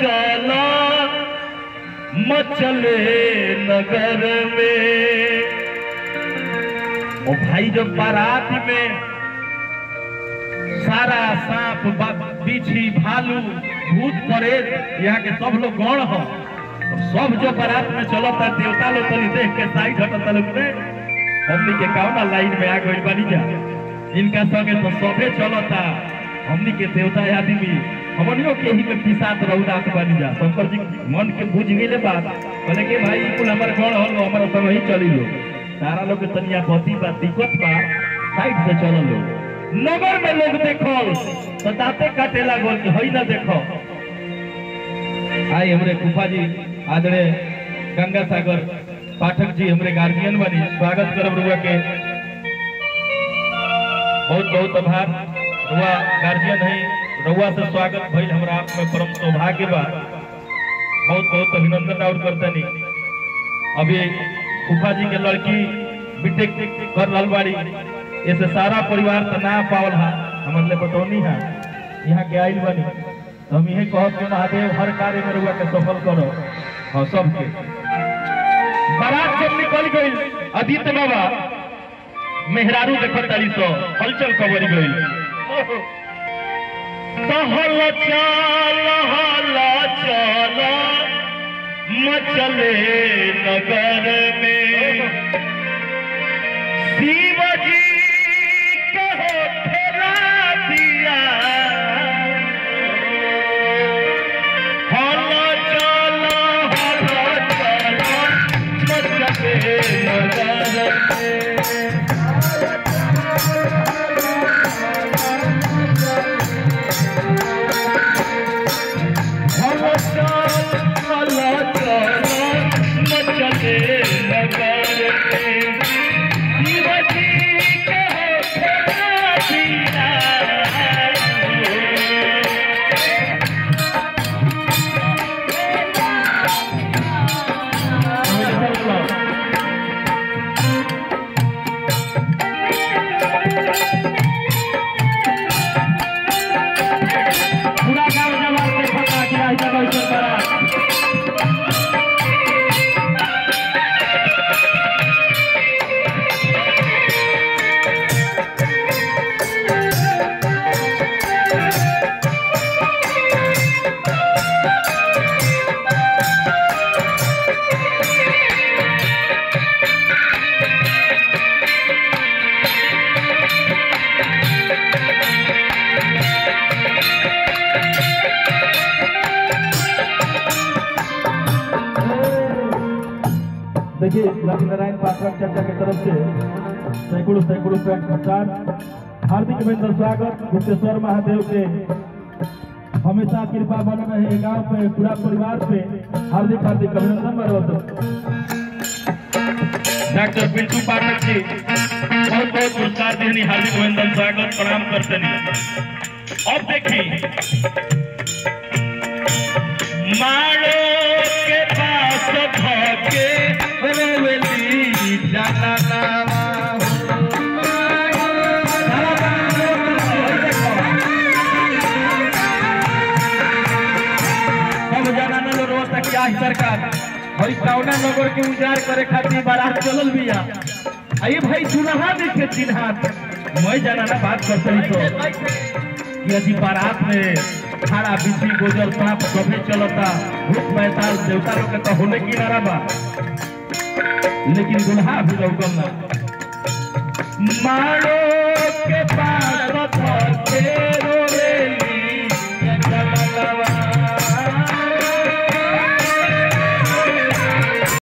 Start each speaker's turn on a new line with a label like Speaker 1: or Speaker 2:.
Speaker 1: चला मचले नगर में। ओ भाई जो बारात में सारा सांप बिच्छी भालू भूत प्रेत यहाँ के सब लोग गौण हो, सब जो बारात में चलता देवता लोग तनी देख के साइड हटता लोग ने हमनी के कौना लाइन में आ गई बनी जा इनका संगे तो सबे चलता हमनी के देवता आदमी हमनियों के ही में पिसात रौदा के बनी जा। शंकर जी मन के बुझ गई बात बोले कि भाई कुल हमारे गौण हो हमारा सब ही चली लो सारा लोग के तनिया पति बा दिक्कत बा साइड से चलो लो। नगर में लोग देखो तो दाते काटे लागल कि हई ना देखो। आई हमरे फूफा जी आदरे गंगा सागर पाठक जी हमरे गार्जियन बनी स्वागत करब रुआ के बहुत बहुत आभार। रुआ गार्जियन है रुआ से स्वागत भइल हमरा आप में परम सौभाग्य बा बहुत बहुत अभिनंदन और करतनी। अभी फूफा जी के लड़की बीटेक कर रहल बाड़ी ऐसे सारा परिवार तो ना पावल है हमारे बतौनी है यहाँ के आइल बनी तो हम यही कहब कि महादेव हर कार्य में रुआ के सफल करो और सबके। बारात जब निकल गई आदित्य बाबा मेहरारू देखो तारी सो हलचल कबरी गई हल चला मचले नगर में। शिव जी कहो ठेला दिया हल चला मचले नगर में। देखिए लक्ष्मीनारायण पाठक चर्चा की तरफ से सैकड़ों सैकड़ों प्रचार हार्दिक अभिनंदन स्वागत। गुप्तेश्वर महादेव के हमेशा कृपा बन रहे गांव पे पूरा परिवार पे हार्दिक हार्दिक अभिनंदन मरवत। डॉक्टर पिंटू पाठक जी बहुत बहुत पुरस्कार देनी हार्दिक अभिनंदन स्वागत प्रणाम करते नहीं। अब देखिए मारो के पास भागे जाना सरकार भाई कौना नगर के उजाड़ करे खातिर बारात चलल बिया आई भाई दुल्हा देखे चिन्हात मैं जाना ना बात करते तो यदि बारात में खाड़ा बिछी गोजर सांप कभी चलता भूत पैताल देवता लोग के तो होने की नारा बा लेकिन दुल्हा भी लौकल ना मारो के पास